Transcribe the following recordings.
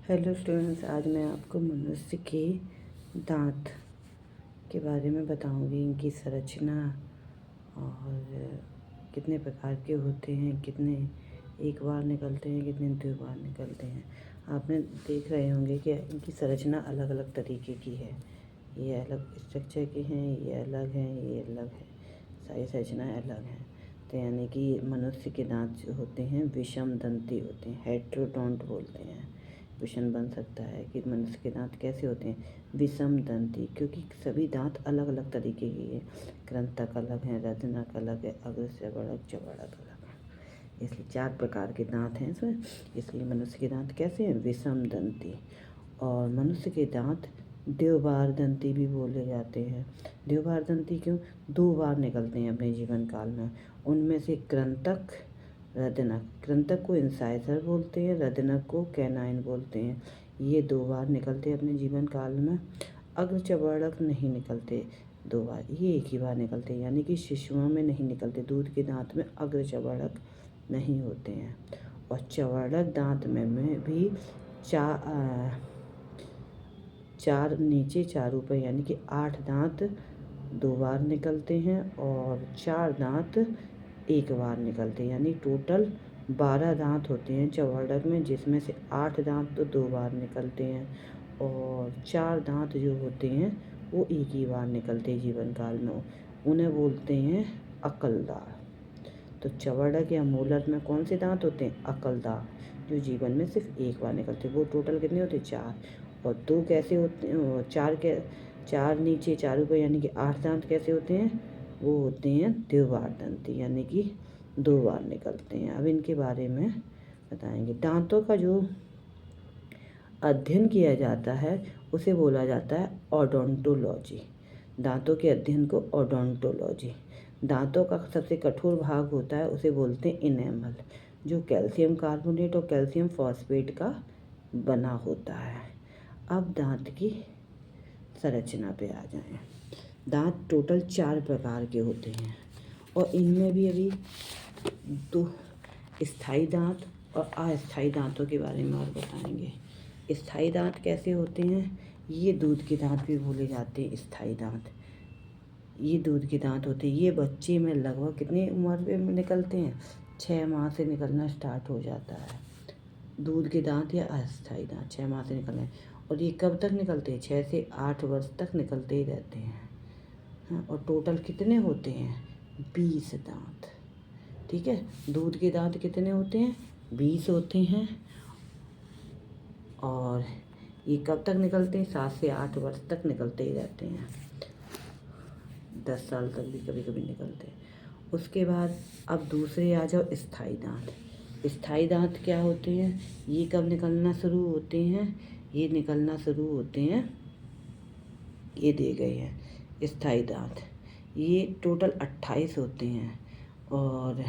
Hello students, आज मैं आपको मनुष्य के दांत के बारे में बताऊंगी। इनकी संरचना और कितने प्रकार के होते हैं, कितने एक बार निकलते हैं, कितने दो बार निकलते हैं। आपने देख रहे होंगे कि इनकी संरचना अलग अलग तरीके की है। ये अलग स्ट्रक्चर के हैं, ये अलग हैं, ये अलग है, सारी संरचनाएँ अलग हैं। तो यानी कि मनुष्य के दांत जो होते हैं विषम दंती होते हैं, हेटेरोडोंट बोलते हैं। क्वेश्चन बन सकता है कि मनुष्य के दांत कैसे होते हैं विषम दंती, क्योंकि सभी दांत अलग अलग तरीके के हैं। कृंतक अलग है, रजनक अलग है, अग्रचर्वणक चर्वणक अलग है। इसलिए 4 प्रकार के दांत हैं इसमें। इसलिए मनुष्य के दांत कैसे हैं विषम दंती। और मनुष्य के दांत द्विबार दंती भी बोले जाते हैं। द्विबार दंती क्यों? 2 बार निकलते हैं अपने जीवन काल में। उनमें से कृंतक, रदनक, कृंतक को इंसाइजर बोलते हैं, रदनक को कैनाइन बोलते हैं। ये 2 बार निकलते हैं अपने जीवन काल में। अग्रचर्वणक नहीं निकलते 2 बार, ये एक ही बार निकलते हैं, यानी कि शिशुओं में नहीं निकलते। दूध के दांत में अग्रचर्वणक नहीं होते हैं। और चर्वणक दांत में भी चार नीचे 4 ऊपर, यानी कि 8 दांत 2 बार निकलते हैं और 4 दांत एक बार निकलते हैं, यानी टोटल 12 दांत होते हैं चौवर्णक में, जिसमें से 8 दांत तो 2 बार निकलते हैं और 4 दांत जो होते हैं वो एक ही बार निकलते हैं जीवन काल में। उन्हें बोलते हैं अकलदार। तो चौवर्णक या मोलर में कौन से दांत होते हैं? अकलदार, जो जीवन में सिर्फ एक बार निकलते हैं। वो टोटल कितने होते हैं? 4। और 2 कैसे होते हैं? 4 नीचे 4 ऊपर, यानी कि 8 दांत कैसे होते हैं? वो होते हैं द्विबार दंती, यानी कि 2 बार निकलते हैं। अब इनके बारे में बताएंगे। दांतों का जो अध्ययन किया जाता है उसे बोला जाता है ओडोंटोलॉजी। दांतों के अध्ययन को ओडोंटोलॉजी। दांतों का सबसे कठोर भाग होता है उसे बोलते हैं इनेमल, जो कैल्शियम कार्बोनेट और कैल्शियम फॉस्फेट का बना होता है। अब दांत की संरचना पे आ जाएं। दांत टोटल 4 प्रकार के होते हैं और इनमें भी अभी 2 स्थायी दांत और अस्थायी दांतों के बारे में और बताएंगे। स्थायी दांत कैसे होते हैं? ये दूध के दांत भी बोले जाते हैं स्थायी दांत। ये दूध के दांत होते हैं। ये बच्चे में लगभग कितनी उम्र में निकलते हैं? 6 माह से निकलना स्टार्ट हो जाता है। दूध के दांत या अस्थायी दांत 6 माह से निकलते हैं। और ये कब तक निकलते हैं? 6 से 8 वर्ष तक निकलते ही रहते हैं। हाँ, और टोटल कितने होते हैं? 20 दांत। ठीक है, दूध के दांत कितने होते हैं? 20 होते हैं। और ये कब तक निकलते हैं? 7 से 8 वर्ष तक निकलते ही रहते हैं। 10 साल तक भी कभी कभी निकलते हैं। उसके बाद अब दूसरे आ जाओ स्थायी दांत। स्थायी दांत क्या होते हैं? ये कब निकलना शुरू होते हैं? ये निकलना शुरू होते हैं, ये दे गए हैं स्थायी दांत। ये टोटल 28 होते हैं। और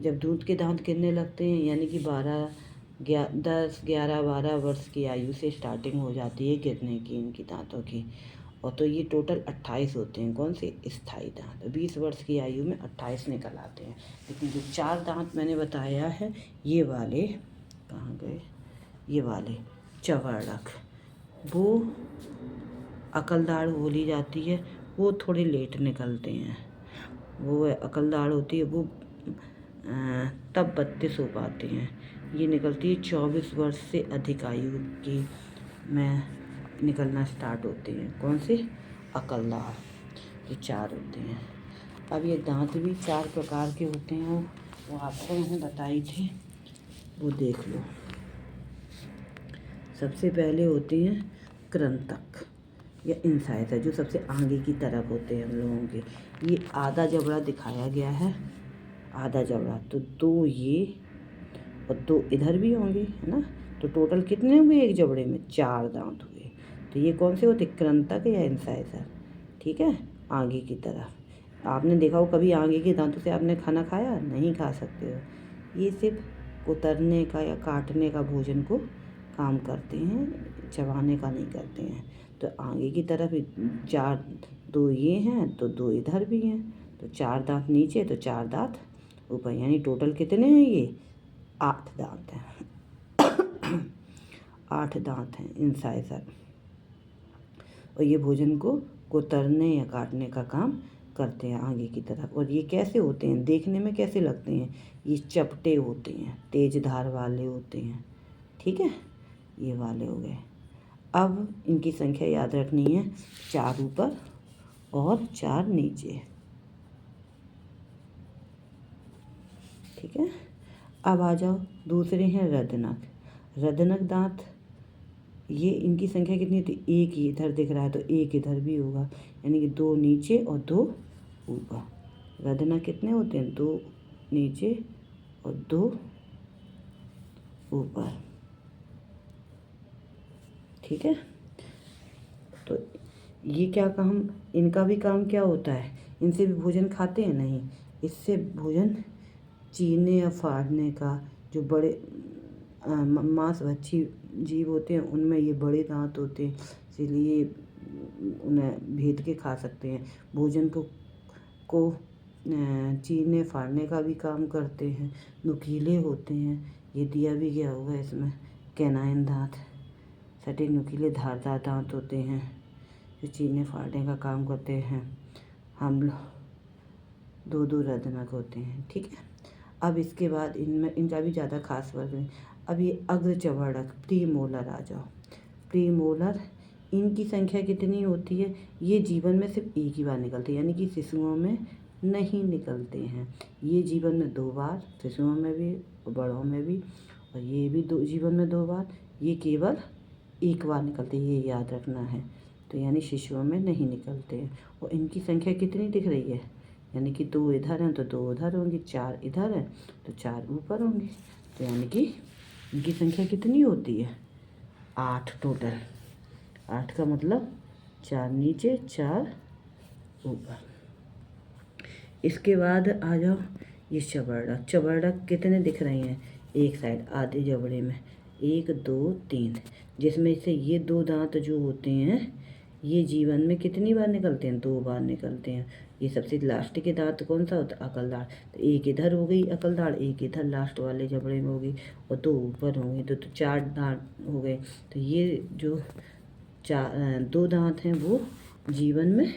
जब दूध के दांत गिरने लगते हैं, यानी कि 10, 11, 12 वर्ष की आयु से स्टार्टिंग हो जाती है गिरने की इनकी दांतों की। और तो ये टोटल 28 होते हैं। कौन से? स्थायी दांत। 20 वर्ष की आयु में 28 निकल आते हैं। लेकिन जो 4 दांत मैंने बताया है, ये वाले कहाँ गए? ये वाले चवर्णक, वो अकलदार बोली जाती है। वो थोड़े लेट निकलते हैं। वो अकलदार होती है, वो तब 32 हो पाते हैं। ये निकलती है 24 वर्ष से अधिक आयु की में निकलना स्टार्ट होते हैं। कौन से? अकलदार। ये 4 होते हैं। अब ये दांत भी 4 प्रकार के होते हैं, वो आपको मैंने बताई थी, वो देख लो। सबसे पहले होते हैं कृंतक या इंसाइजर, जो सबसे आगे की तरफ होते हैं हम लोगों के। ये आधा जबड़ा दिखाया गया है, आधा जबड़ा। तो 2 ये और 2 इधर भी होंगे, है ना? तो टोटल कितने हुए एक जबड़े में? 4 दांत हुए। तो ये कौन से होते? कृंतक या इंसाइजर। ठीक है, आगे की तरफ। आपने देखा हो कभी आगे के दांतों से आपने खाना खाया? नहीं खा सकते हो। ये सिर्फ कुतरने का या काटने का भोजन को काम करते हैं, चबाने का नहीं करते हैं। तो आगे की तरफ 4, 2 ये हैं तो 2 इधर भी हैं। तो 4 दांत नीचे तो 4 दांत ऊपर, यानी टोटल कितने हैं? ये 8 दांत हैं। 8 दांत हैं इंसाइजर, और ये भोजन को कुतरने या काटने का काम करते हैं आगे की तरफ। और ये कैसे होते हैं, देखने में कैसे लगते हैं, ये चपटे होते हैं, तेज धार वाले होते हैं। ठीक है, ये वाले हो गए। अब इनकी संख्या याद रखनी है, 4 ऊपर और 4 नीचे। ठीक है, अब आ जाओ, दूसरे हैं रदनक। रदनक दांत, ये इनकी संख्या कितनी थी, एक ही इधर दिख रहा है तो एक इधर भी होगा, यानी कि 2 नीचे और 2 ऊपर। रदनक कितने होते हैं, 2 नीचे और 2 ऊपर। ठीक है, तो ये क्या काम, इनका भी काम क्या होता है, इनसे भी भोजन खाते हैं, नहीं, इससे भोजन चीरने या फाड़ने का, जो बड़े मांसभक्षी जीव होते हैं उनमें ये बड़े दांत होते हैं, इसीलिए उन्हें भेद के खा सकते हैं। भोजन को चीरने फाड़ने का भी काम करते हैं, नुकीले होते हैं। ये दिया भी गया होगा इसमें, कैनाइन दांत, सटीक नुकीले धारदार दांत होते हैं जो चीरने फाड़ने का काम करते हैं। हम 2 रदनक होते हैं। ठीक है, अब इसके बाद इनमें इनका भी ज़्यादा खास वर्ग नहीं। अब ये अग्रचवर्णक प्रीमोलर आ जाओ। प्रीमोलर, इनकी संख्या कितनी होती है, ये जीवन में सिर्फ एक ही बार निकलते हैं, यानी कि शिशुओं में नहीं निकलते हैं। ये जीवन में 2 बार, शिशुओं में भी और बड़ों में भी, और ये भी जीवन में 2 बार, ये केवल 1 बार निकलते हैं, ये याद रखना है। तो यानी शिशुओं में नहीं निकलते हैं। और इनकी संख्या कितनी दिख रही है, यानी कि 2 इधर हैं तो 2 उधर होंगी, 4 इधर हैं तो 4 ऊपर होंगी। तो यानी कि इनकी संख्या कितनी होती है, 8 टोटल। 8 का मतलब 4 नीचे 4 ऊपर। इसके बाद आ जाओ, ये चबरड़क। चबरड़क कितने दिख रहे हैं, एक साइड आधे जबड़े में, 1 2 3, जिसमें से ये 2 दांत जो होते हैं ये जीवन में कितनी बार निकलते हैं, 2 बार निकलते हैं। ये सबसे लास्ट के दांत कौन सा होता है, अकल दाढ़। तो एक इधर हो गई अकल दाढ़, एक इधर लास्ट वाले जबड़े में होगी, और 2 ऊपर होंगे, तो 4 दांत हो गए। तो ये जो 2 दांत हैं वो जीवन में,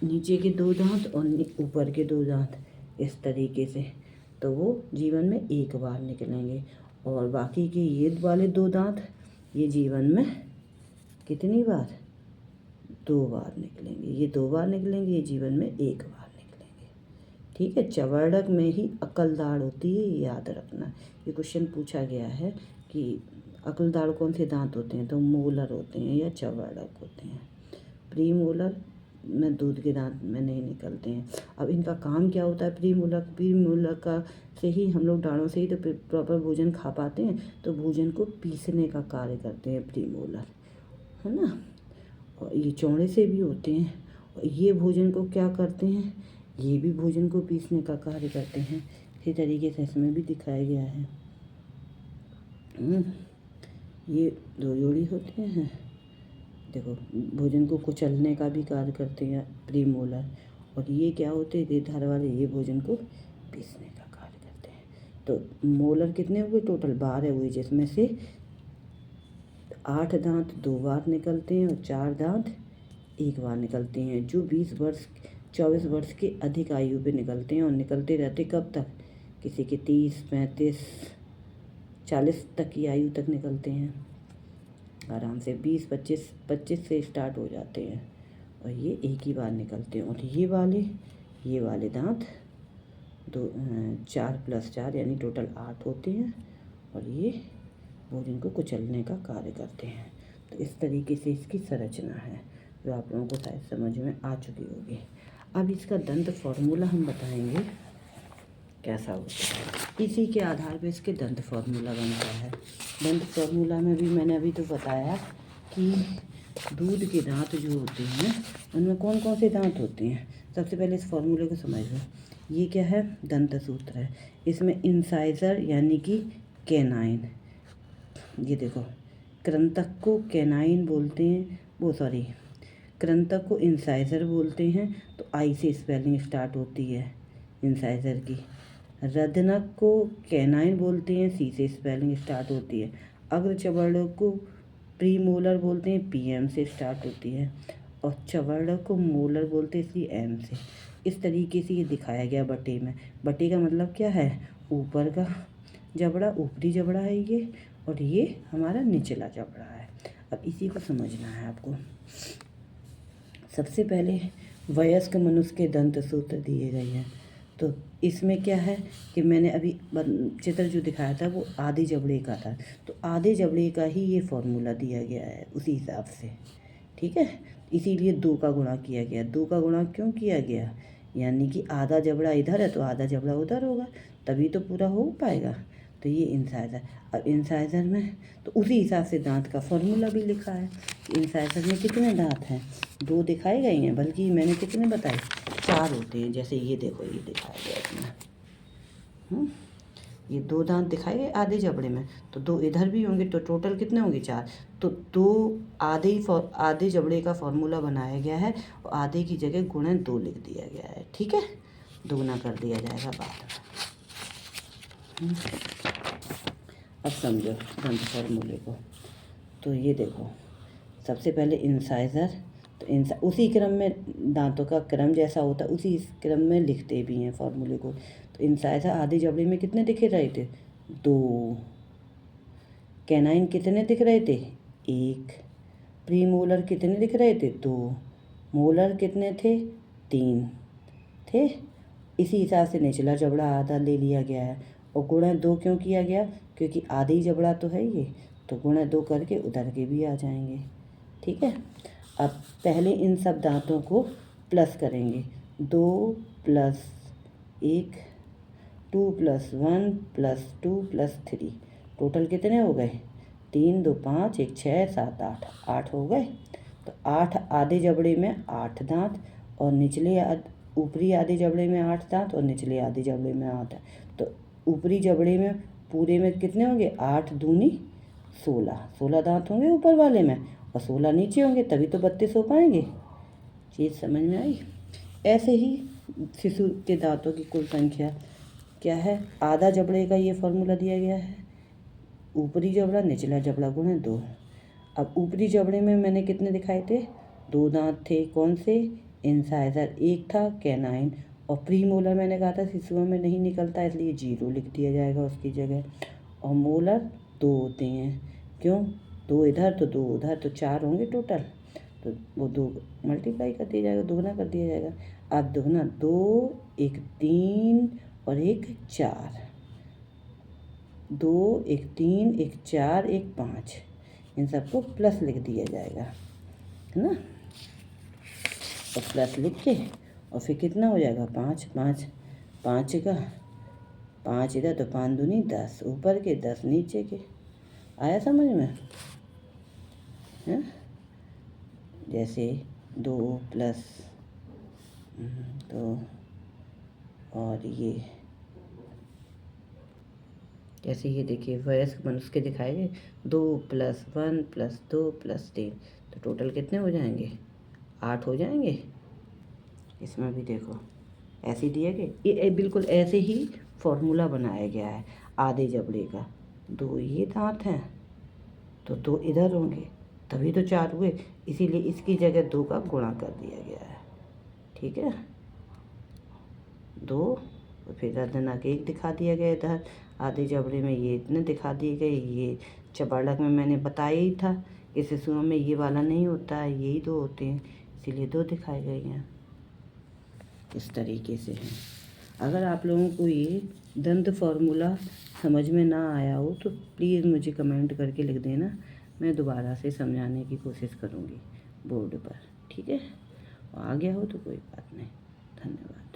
नीचे के 2 दांत और ऊपर के 2 दांत, इस तरीके से, तो वो जीवन में 1 बार निकलेंगे। और बाकी के ये वाले 2 दांत ये जीवन में कितनी बार, 2 बार निकलेंगे। ये 2 बार निकलेंगे, ये जीवन में 1 बार निकलेंगे। ठीक है, चवर्णक में ही अकल दाढ़ होती है, ये याद रखना। ये क्वेश्चन पूछा गया है कि अकल दाढ़ कौन से दांत होते हैं, तो मोलर होते हैं या चवर्णक होते हैं। प्रीमोलर में दूध के दांत में नहीं निकलते हैं। अब इनका काम क्या होता है, प्रीमोलर का से ही हम लोग दाढ़ों से ही तो प्रॉपर भोजन खा पाते हैं, तो भोजन को पीसने का कार्य करते हैं प्रीमोलर, है ना। और ये चौड़े से भी होते हैं, और ये भोजन को क्या करते हैं, ये भी भोजन को पीसने का कार्य करते हैं। इसी तरीके से इसमें भी दिखाया गया है। ये 2 जोड़ी होते हैं, देखो, भोजन को कुचलने का भी कार्य करते हैं प्रीमोलर। और ये क्या होते हैं, धार वाले, ये भोजन को पीसने का कार्य करते हैं। तो मोलर कितने हुए, टोटल 12 हुए, जिसमें से 8 दांत 2 बार निकलते हैं और 4 दांत 1 बार निकलते हैं, जो 24 वर्ष के अधिक आयु पे निकलते हैं। और निकलते रहते कब तक, किसी के 30 35 40 तक की आयु तक निकलते हैं आराम से। 20 25 से स्टार्ट हो जाते हैं, और ये 1 ही बार निकलते हैं। और ये वाले दांत 4 + 4 यानी टोटल 8 होते हैं, और ये भोजन को कुचलने का कार्य करते हैं। तो इस तरीके से इसकी संरचना है, जो आप लोगों को शायद समझ में आ चुकी होगी। अब इसका दंत फॉर्मूला हम बताएंगे कैसा होता है। इसी के आधार पर इसके दंत फॉर्मूला बनता है। दंत फॉर्मूला में भी मैंने अभी तो बताया कि दूध के दांत जो होते हैं उनमें कौन कौन से दांत होते हैं। सबसे पहले इस फॉर्मूले को समझ लो। ये क्या है, दंत सूत्र है। इसमें इंसाइजर यानी कि कैनाइन, ये देखो, कृंतक को कैनाइन बोलते हैं, कृंतक को इंसाइजर बोलते हैं। तो आई से स्पेलिंग स्टार्ट होती है इंसाइजर की, रदनक को कैनाइन बोलते हैं, सी से स्पेलिंग स्टार्ट होती है। अग्र चवर्णक को प्रीमोलर बोलते हैं, पीएम से स्टार्ट होती है। और चवर्णक को मोलर बोलते हैं, इसलिए एम से। इस तरीके से ये दिखाया गया बटे में। बटे का मतलब क्या है, ऊपर का जबड़ा, ऊपरी जबड़ा है ये, और ये हमारा निचला जबड़ा है। अब इसी को समझना है आपको। सबसे पहले वयस्क मनुष्य के दंत सूत्र दिए गए हैं। तो इसमें क्या है कि मैंने अभी चित्र जो दिखाया था वो आधे जबड़े का था, तो आधे जबड़े का ही ये फॉर्मूला दिया गया है उसी हिसाब से, ठीक है। इसीलिए 2 का गुणा किया गया। 2 का गुणा क्यों किया गया, यानी कि आधा जबड़ा इधर है तो आधा जबड़ा उधर होगा, तभी तो पूरा हो पाएगा। तो ये इंसाइजर। अब इंसाइजर में तो उसी हिसाब से दांत का फॉर्मूला भी लिखा है। इंसाइजर में कितने दांत हैं, 2 दिखाए गए हैं, बल्कि मैंने कितने बताए, 4 होते हैं। जैसे ये देखो, ये दिखाया गया इसमें, ये 2 दांत दिखाए गए आधे जबड़े में, तो 2 इधर भी होंगे, तो टोटल कितने होंगे, 4। तो 2 आधे जबड़े का फॉर्मूला बनाया गया है, और आधे की जगह गुणन 2 लिख दिया गया है, ठीक है। दोगुना कर दिया जाएगा बाद में। अब समझो दंत फॉर्मूले को। तो ये देखो, सबसे पहले इंसाइजर, तो उसी क्रम में दांतों का क्रम जैसा होता है उसी क्रम में लिखते भी हैं फॉर्मूले को। तो इंसाइजर आधे जबड़े में कितने दिख रहे थे, 2। कैनाइन कितने दिख रहे थे, 1। प्रीमोलर कितने दिख रहे थे, 2। मोलर कितने थे, 3 थे। इसी हिसाब से निचला जबड़ा आधा ले लिया गया है, और गुणा 2 क्यों किया गया, क्योंकि आधे ही जबड़ा तो है ये, तो गुणा 2 करके उधर के भी आ जाएंगे, ठीक है। अब पहले इन सब दांतों को प्लस करेंगे। 2 + 1, 2 + 1 + 2 + 3, टोटल कितने हो गए, 3 2 5 1 6 7 8, 8 हो गए। तो 8 आधे जबड़े में 8 दांत, और ऊपरी आधे जबड़े में 8 दांत, और निचले आधे जबड़े में 8 है। तो ऊपरी जबड़े में पूरे में कितने होंगे, 8 दूनी 16 दांत होंगे ऊपर वाले में, और 16 नीचे होंगे, तभी तो 32 हो पाएंगे। चीज़ समझ में आई। ऐसे ही शिशु के दांतों की कुल संख्या क्या है, आधा जबड़े का ये फॉर्मूला दिया गया है, ऊपरी जबड़ा निचला जबड़ा गुणा 2। अब ऊपरी जबड़े में मैंने कितने दिखाए थे, 2 दांत थे, कौन से, इंसाइजर 1 था, कैनाइन, और प्रीमोलर मैंने कहा था शिशुओं में नहीं निकलता, इसलिए 0 लिख दिया जाएगा उसकी जगह। और मोलर 2 होते हैं, क्यों, 2 इधर तो 2 उधर, तो 4 होंगे टोटल, तो वो 2 मल्टीप्लाई कर दिया जाएगा, दुगना कर दिया जाएगा। अब दुगना 2, 1 3 और 1 4, 2 1 3 1 4 1 5, इन सबको प्लस लिख दिया जाएगा, है ना। और प्लस लिख के, और फिर कितना हो जाएगा, 5 5 5 का 5 इधर, तो 5 दूनी 10 ऊपर के 10 नीचे के। आया समझ में, है। जैसे 2 + 2, और ये जैसे ये देखिए वयस्क मनुष्य के दिखाए गए, 2 + 1 + 2 + 3, तो टोटल कितने हो जाएंगे, 8 हो जाएंगे। इसमें भी देखो ऐसे दिए गए, ये बिल्कुल ऐसे ही फॉर्मूला बनाया गया है। आधे जबड़े का 2 ये दांत हैं, तो 2 इधर होंगे, तभी तो 4 हुए, इसीलिए इसकी जगह 2 का गुणा कर दिया गया है, ठीक है। 2, और फिर अर्धनाक 1 दिखा दिया गया इधर आधे जबड़े में, ये इतने दिखा दिए गए। ये चबड़क में मैंने बताया ही था कि शिशुओं में ये वाला नहीं होता है, यही 2 होते हैं, इसीलिए 2 दिखाए गए हैं। इस तरीके से है। अगर आप लोगों को ये दंत फॉर्मूला समझ में ना आया हो तो प्लीज़ मुझे कमेंट करके लिख देना, मैं दोबारा से समझाने की कोशिश करूँगी बोर्ड पर, ठीक है। आ गया हो तो कोई बात नहीं। धन्यवाद।